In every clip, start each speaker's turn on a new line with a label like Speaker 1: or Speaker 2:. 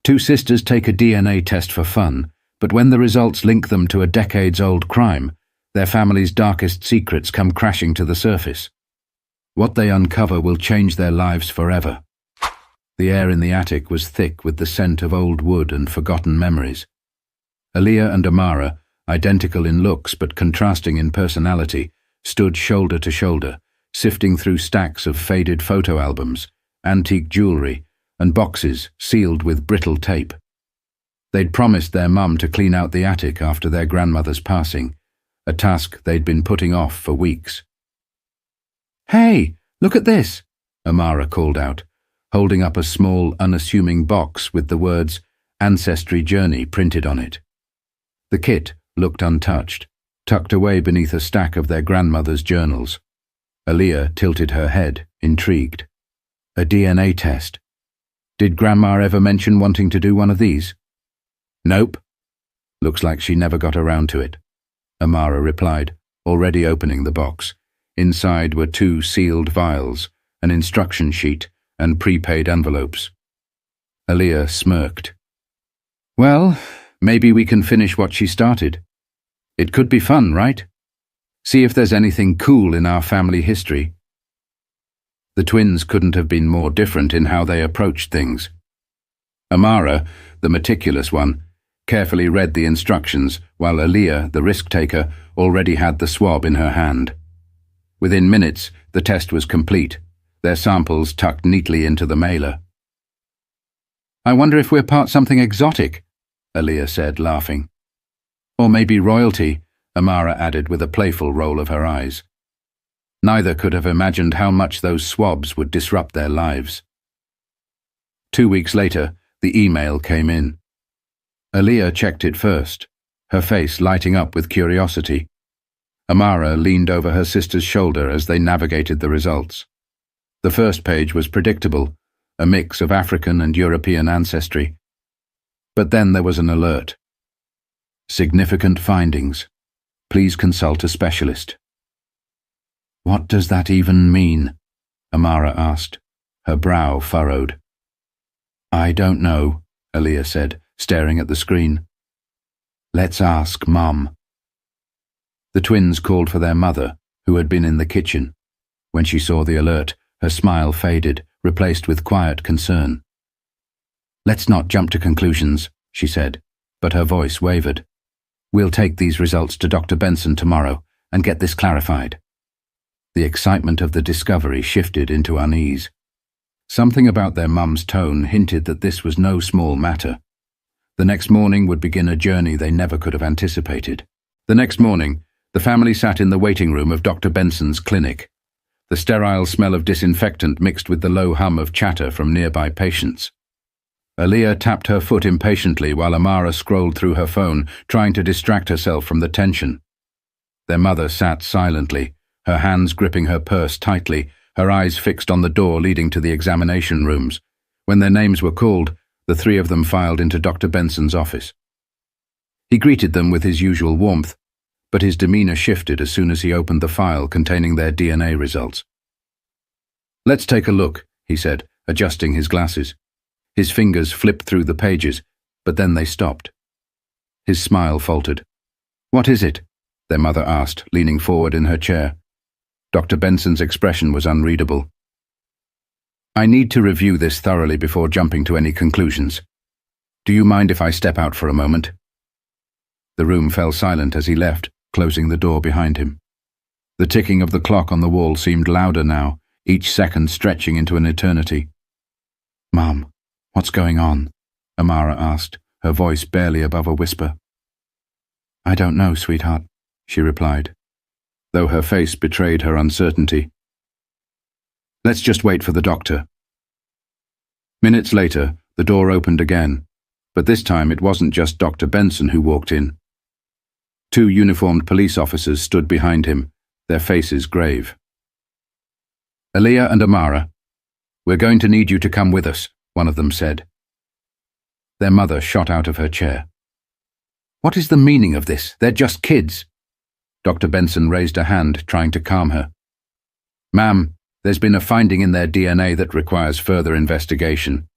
Speaker 1: Two sisters take a DNA test for fun, but when the results link them to a decades-old crime, their family's darkest secrets come crashing to the surface. What they uncover will change their lives forever. The air in the attic was thick with the scent of old wood and forgotten memories. Aaliyah and Amara, identical in looks but contrasting in personality, stood shoulder to shoulder, sifting through stacks of faded photo albums, antique jewelry, and boxes sealed with brittle tape. They'd promised their mum to clean out the attic after their grandmother's passing, a task they'd been putting off for weeks. "Hey, look at this," Amara called out, holding up a small, unassuming box with the words "Ancestry Journey" printed on it. The kit looked untouched, tucked away beneath a stack of their grandmother's journals. Aaliyah tilted her head, intrigued. A DNA test. Did Grandma ever mention wanting to do one of these? "Nope. Looks like she never got around to it," Amara replied, already opening the box. Inside were 2 sealed vials, an instruction sheet, and prepaid envelopes. Aaliyah smirked. "Well, maybe we can finish what she started. It could be fun, right? See if there's anything cool in our family history." The twins couldn't have been more different in how they approached things. Amara, the meticulous one, carefully read the instructions, while Aaliyah, the risk-taker, already had the swab in her hand. Within minutes, the test was complete, their samples tucked neatly into the mailer. "I wonder if we're part something exotic," Aaliyah said, laughing. "Or maybe royalty," Amara added with a playful roll of her eyes. Neither could have imagined how much those swabs would disrupt their lives. 2 weeks later, the email came in. Aaliyah checked it first, her face lighting up with curiosity. Amara leaned over her sister's shoulder as they navigated the results. The first page was predictable, a mix of African and European ancestry. But then there was an alert. "Significant findings. Please consult a specialist." "What does that even mean?" Amara asked, her brow furrowed. "I don't know," Aaliyah said, staring at the screen. "Let's ask Mum." The twins called for their mother, who had been in the kitchen. When she saw the alert, her smile faded, replaced with quiet concern. "Let's not jump to conclusions," she said, but her voice wavered. "We'll take these results to Dr. Benson tomorrow and get this clarified." The excitement of the discovery shifted into unease. Something about their mum's tone hinted that this was no small matter. The next morning would begin a journey they never could have anticipated. The next morning, the family sat in the waiting room of Dr. Benson's clinic. The sterile smell of disinfectant mixed with the low hum of chatter from nearby patients. Aaliyah tapped her foot impatiently while Amara scrolled through her phone, trying to distract herself from the tension. Their mother sat silently, her hands gripping her purse tightly, her eyes fixed on the door leading to the examination rooms. When their names were called, the 3 of them filed into Dr. Benson's office. He greeted them with his usual warmth, but his demeanor shifted as soon as he opened the file containing their DNA results. "Let's take a look," he said, adjusting his glasses. His fingers flipped through the pages, but then they stopped. His smile faltered. "What is it?" their mother asked, leaning forward in her chair. Dr. Benson's expression was unreadable. "I need to review this thoroughly before jumping to any conclusions. Do you mind if I step out for a moment?" The room fell silent as he left, closing the door behind him. The ticking of the clock on the wall seemed louder now, each second stretching into an eternity. "Mum, what's going on?" Amara asked, her voice barely above a whisper. "I don't know, sweetheart," she replied, though her face betrayed her uncertainty. "Let's just wait for the doctor." Minutes later, the door opened again, but this time it wasn't just Dr. Benson who walked in. 2 uniformed police officers stood behind him, their faces grave. "Aaliyah and Amara, we're going to need you to come with us," one of them said. Their mother shot out of her chair. "What is the meaning of this? They're just kids." Dr. Benson raised a hand, trying to calm her. "Ma'am, there's been a finding in their DNA that requires further investigation.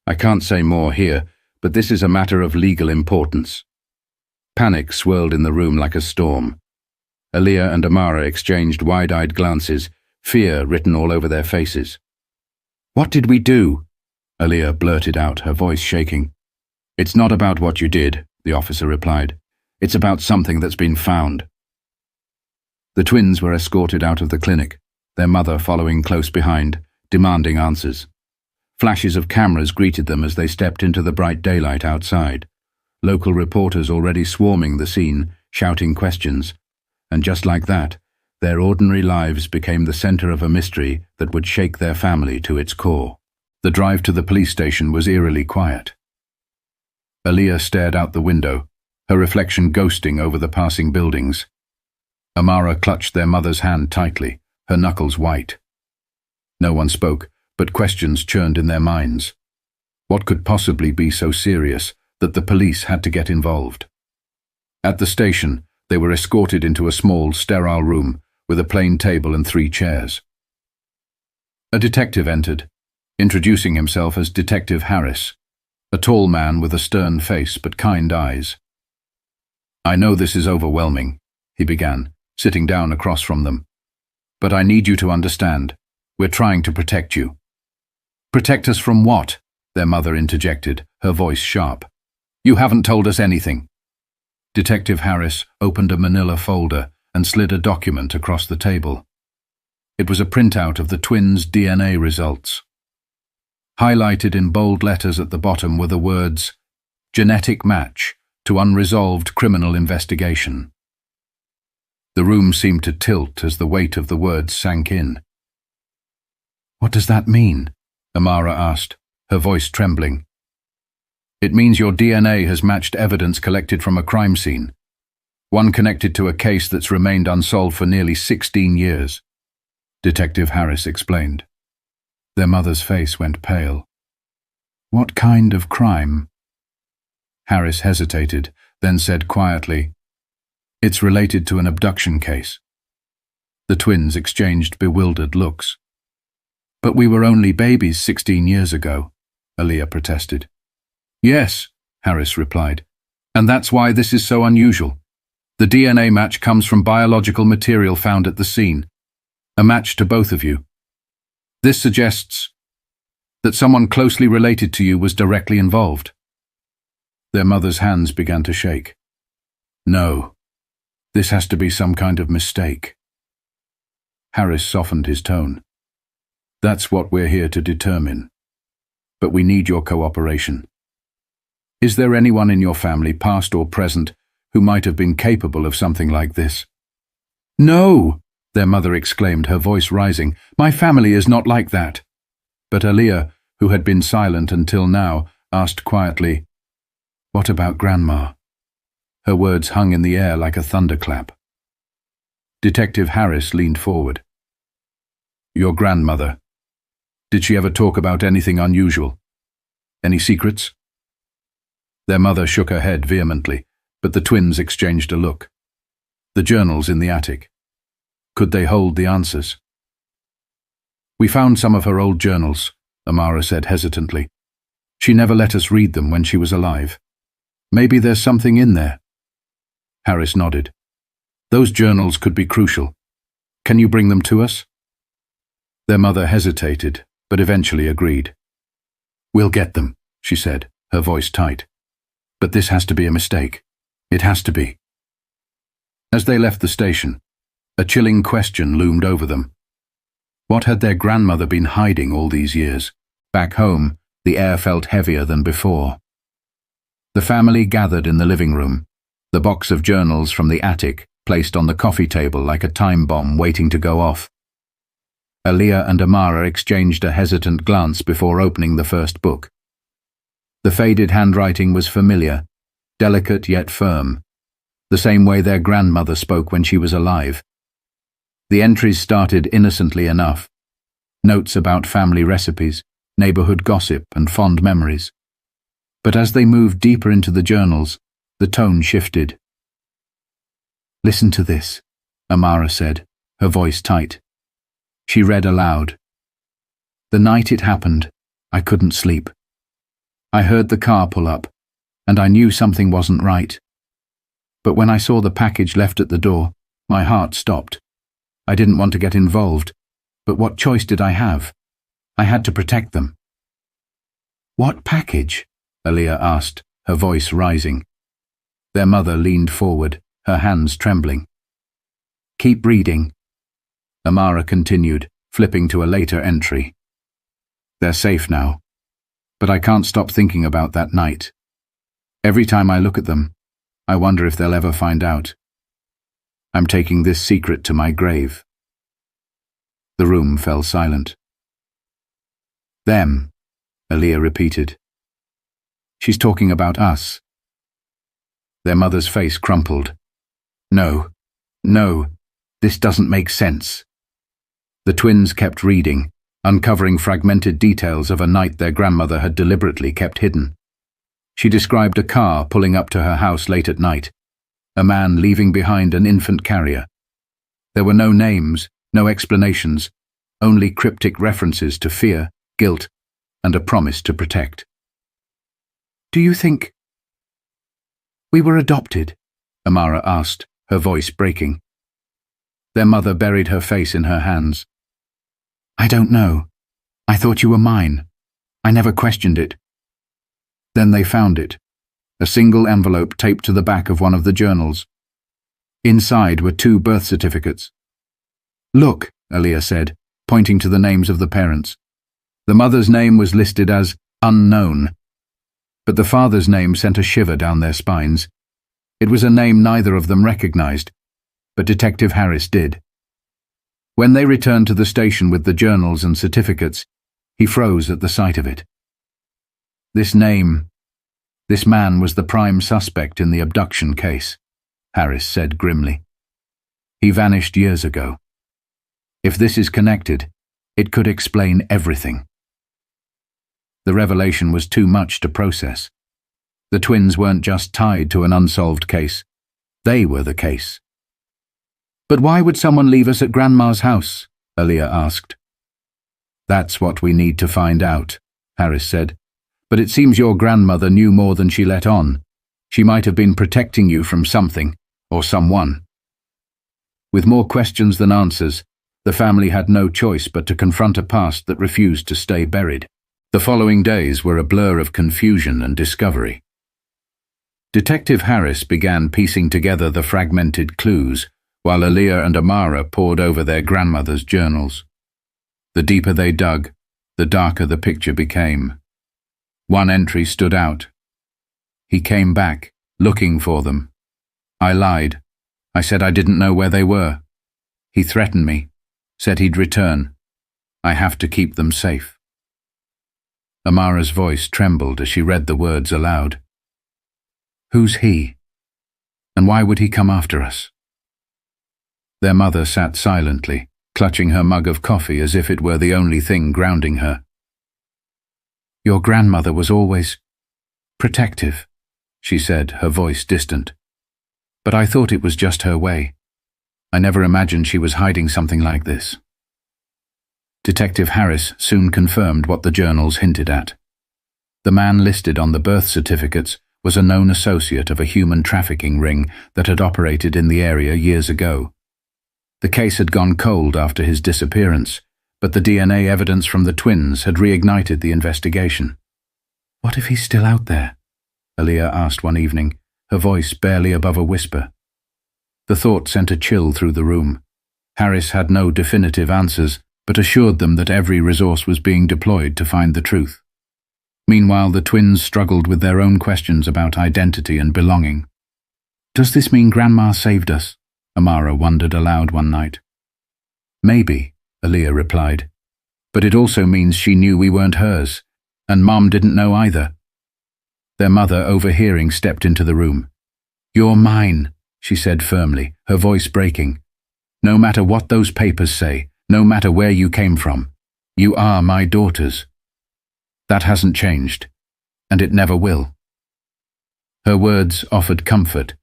Speaker 1: I can't say more here, but this is a matter of legal importance." Panic swirled in the room like a storm. Aaliyah and Amara exchanged wide-eyed glances, fear written all over their faces. "What did we do?" Aaliyah blurted out, her voice shaking. "It's not about what you did," the officer replied. "It's about something that's been found." The twins were escorted out of the clinic, their mother following close behind, demanding answers. Flashes of cameras greeted them as they stepped into the bright daylight outside. Local reporters already swarming the scene, shouting questions. And just like that, their ordinary lives became the center of a mystery that would shake their family to its core. The drive to the police station was eerily quiet. Aaliyah stared out the window, her reflection ghosting over the passing buildings. Amara clutched their mother's hand tightly, her knuckles white. No one spoke, but questions churned in their minds. What could possibly be so serious that the police had to get involved? At the station, they were escorted into a small, sterile room with a plain table and 3 chairs. A detective entered, introducing himself as Detective Harris, a tall man with a stern face but kind eyes. "I know this is overwhelming," he began, sitting down across from them. "But I need you to understand. We're trying to protect you." "Protect us from what?" their mother interjected, her voice sharp. "You haven't told us anything." Detective Harris opened a manila folder and slid a document across the table. It was a printout of the twins' DNA results. Highlighted in bold letters at the bottom were the words, "Genetic match to unresolved criminal investigation." The room seemed to tilt as the weight of the words sank in. "What does that mean?" Amara asked, her voice trembling. "It means your DNA has matched evidence collected from a crime scene, one connected to a case that's remained unsolved for nearly 16 years, Detective Harris explained. Their mother's face went pale. "What kind of crime?" Harris hesitated, then said quietly, "It's related to an abduction case." The twins exchanged bewildered looks. "But we were only babies 16 years ago," Aaliyah protested. "Yes," Harris replied, "and that's why this is so unusual. The DNA match comes from biological material found at the scene, a match to both of you. This suggests that someone closely related to you was directly involved." Their mother's hands began to shake. "No, this has to be some kind of mistake." Harris softened his tone. "That's what we're here to determine. But we need your cooperation. Is there anyone in your family, past or present, who might have been capable of something like this?" "No!" their mother exclaimed, her voice rising. "My family is not like that." But Aaliyah, who had been silent until now, asked quietly, "What about Grandma?" Her words hung in the air like a thunderclap. Detective Harris leaned forward. "Your grandmother. Did she ever talk about anything unusual? Any secrets?" Their mother shook her head vehemently, but the twins exchanged a look. The journals in the attic. Could they hold the answers? "We found some of her old journals," Amara said hesitantly. "She never let us read them when she was alive. Maybe there's something in there." Harris nodded. "Those journals could be crucial. Can you bring them to us?" Their mother hesitated, but eventually agreed. "We'll get them," she said, her voice tight. "But this has to be a mistake. It has to be." As they left the station, a chilling question loomed over them. What had their grandmother been hiding all these years? Back home, the air felt heavier than before. The family gathered in the living room, the box of journals from the attic placed on the coffee table like a time bomb waiting to go off. Aaliyah and Amara exchanged a hesitant glance before opening the first book. The faded handwriting was familiar, delicate yet firm, the same way their grandmother spoke when she was alive. The entries started innocently enough. Notes about family recipes, neighborhood gossip, and fond memories. But as they moved deeper into the journals, the tone shifted. "Listen to this," Amara said, her voice tight. She read aloud. "The night it happened, I couldn't sleep. I heard the car pull up, and I knew something wasn't right. But when I saw the package left at the door, my heart stopped. I didn't want to get involved, but what choice did I have? I had to protect them. "What package?" Aaliyah asked, her voice rising. Their mother leaned forward, her hands trembling. "Keep reading," Amara continued, flipping to a later entry. "They're safe now, but I can't stop thinking about that night. Every time I look at them, I wonder if they'll ever find out. I'm taking this secret to my grave." The room fell silent. "Them," Aaliyah repeated. "She's talking about us." Their mother's face crumpled. No, this doesn't make sense." The twins kept reading, uncovering fragmented details of a night their grandmother had deliberately kept hidden. She described a car pulling up to her house late at night, a man leaving behind an infant carrier. There were no names, no explanations, only cryptic references to fear, guilt, and a promise to protect. "Do you think we were adopted?" Amara asked, her voice breaking. Their mother buried her face in her hands. "I don't know. I thought you were mine. I never questioned it." Then they found it, a single envelope taped to the back of one of the journals. Inside were 2 birth certificates. "Look," Aaliyah said, pointing to the names of the parents. The mother's name was listed as unknown, but the father's name sent a shiver down their spines. It was a name neither of them recognized, but Detective Harris did. When they returned to the station with the journals and certificates, he froze at the sight of it. This man was the prime suspect in the abduction case, Harris said grimly. He vanished years ago. If this is connected, it could explain everything. The revelation was too much to process. The twins weren't just tied to an unsolved case. They were the case. "But why would someone leave us at Grandma's house?" Aaliyah asked. "That's what we need to find out," Harris said. "But it seems your grandmother knew more than she let on. She might have been protecting you from something, or someone." With more questions than answers, the family had no choice but to confront a past that refused to stay buried. The following days were a blur of confusion and discovery. Detective Harris began piecing together the fragmented clues, while Aaliyah and Amara pored over their grandmother's journals. The deeper they dug, the darker the picture became. One entry stood out. "He came back, looking for them. I lied. I said I didn't know where they were. He threatened me, said he'd return. I have to keep them safe." Amara's voice trembled as she read the words aloud. "Who's he? And why would he come after us?" Their mother sat silently, clutching her mug of coffee as if it were the only thing grounding her. "Your grandmother was always protective," she said, her voice distant. "But I thought it was just her way. I never imagined she was hiding something like this." Detective Harris soon confirmed what the journals hinted at. The man listed on the birth certificates was a known associate of a human trafficking ring that had operated in the area years ago. The case had gone cold after his disappearance, but the DNA evidence from the twins had reignited the investigation. "What if he's still out there?" Aaliyah asked one evening, her voice barely above a whisper. The thought sent a chill through the room. Harris had no definitive answers, but assured them that every resource was being deployed to find the truth. Meanwhile, the twins struggled with their own questions about identity and belonging. "Does this mean Grandma saved us?" Amara wondered aloud one night. "Maybe," Aaliyah replied. "But it also means she knew we weren't hers, and Mom didn't know either." Their mother, overhearing, stepped into the room. "You're mine," she said firmly, her voice breaking. "No matter what those papers say, no matter where you came from, you are my daughters. That hasn't changed, and it never will." Her words offered comfort,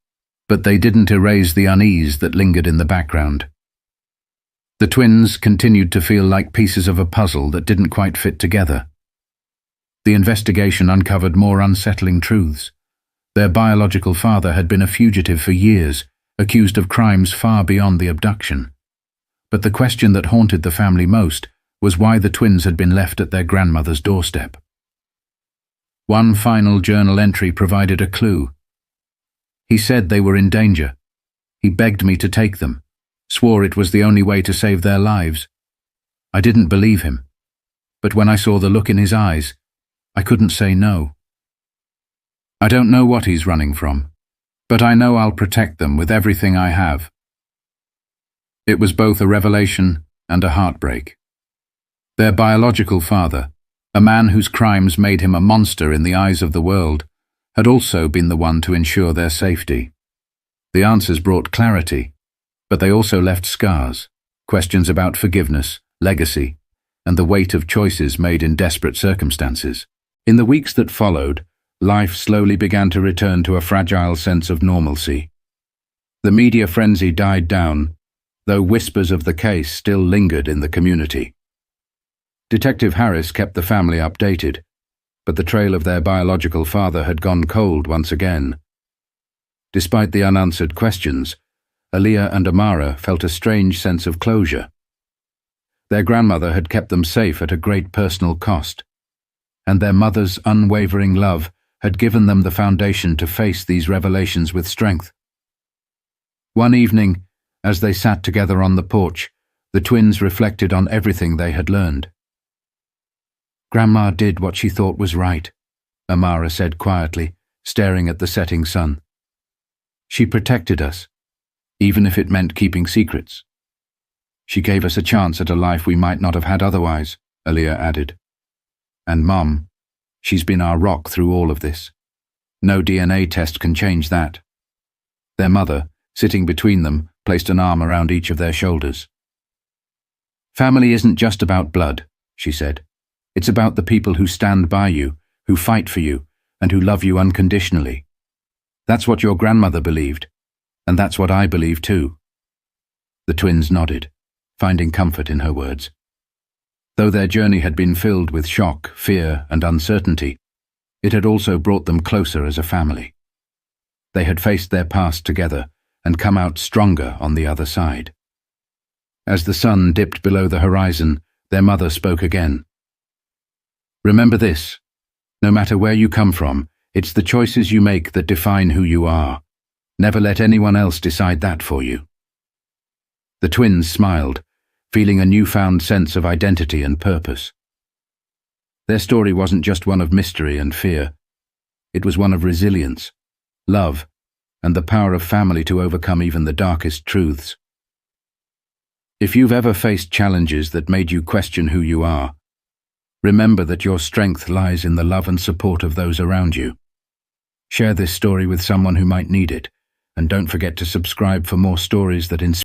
Speaker 1: but they didn't erase the unease that lingered in the background. The twins continued to feel like pieces of a puzzle that didn't quite fit together. The investigation uncovered more unsettling truths. Their biological father had been a fugitive for years, accused of crimes far beyond the abduction. But the question that haunted the family most was why the twins had been left at their grandmother's doorstep. One final journal entry provided a clue. He said they were in danger. He begged me to take them, swore it was the only way to save their lives. I didn't believe him, but when I saw the look in his eyes, I couldn't say no. I don't know what he's running from, but I know I'll protect them with everything I have. It was both a revelation and a heartbreak. Their biological father, a man whose crimes made him a monster in the eyes of the world, had also been the one to ensure their safety. The answers brought clarity, but they also left scars, questions about forgiveness, legacy, and the weight of choices made in desperate circumstances. In the weeks that followed, life slowly began to return to a fragile sense of normalcy. The media frenzy died down, though whispers of the case still lingered in the community. Detective Harris kept the family updated, but the trail of their biological father had gone cold once again. Despite the unanswered questions, Aaliyah and Amara felt a strange sense of closure. Their grandmother had kept them safe at a great personal cost, and their mother's unwavering love had given them the foundation to face these revelations with strength. One evening, as they sat together on the porch, the twins reflected on everything they had learned. "Grandma did what she thought was right," Amara said quietly, staring at the setting sun. "She protected us, even if it meant keeping secrets. She gave us a chance at a life we might not have had otherwise," Aaliyah added. "And Mom, she's been our rock through all of this. No DNA test can change that." Their mother, sitting between them, placed an arm around each of their shoulders. "Family isn't just about blood," she said. "It's about the people who stand by you, who fight for you, and who love you unconditionally. That's what your grandmother believed, and that's what I believe too." The twins nodded, finding comfort in her words. Though their journey had been filled with shock, fear, and uncertainty, it had also brought them closer as a family. They had faced their past together and come out stronger on the other side. As the sun dipped below the horizon, their mother spoke again. "Remember this, no matter where you come from, it's the choices you make that define who you are. Never let anyone else decide that for you." The twins smiled, feeling a newfound sense of identity and purpose. Their story wasn't just one of mystery and fear. It was one of resilience, love, and the power of family to overcome even the darkest truths. If you've ever faced challenges that made you question who you are, remember that your strength lies in the love and support of those around you. Share this story with someone who might need it, and don't forget to subscribe for more stories that inspire.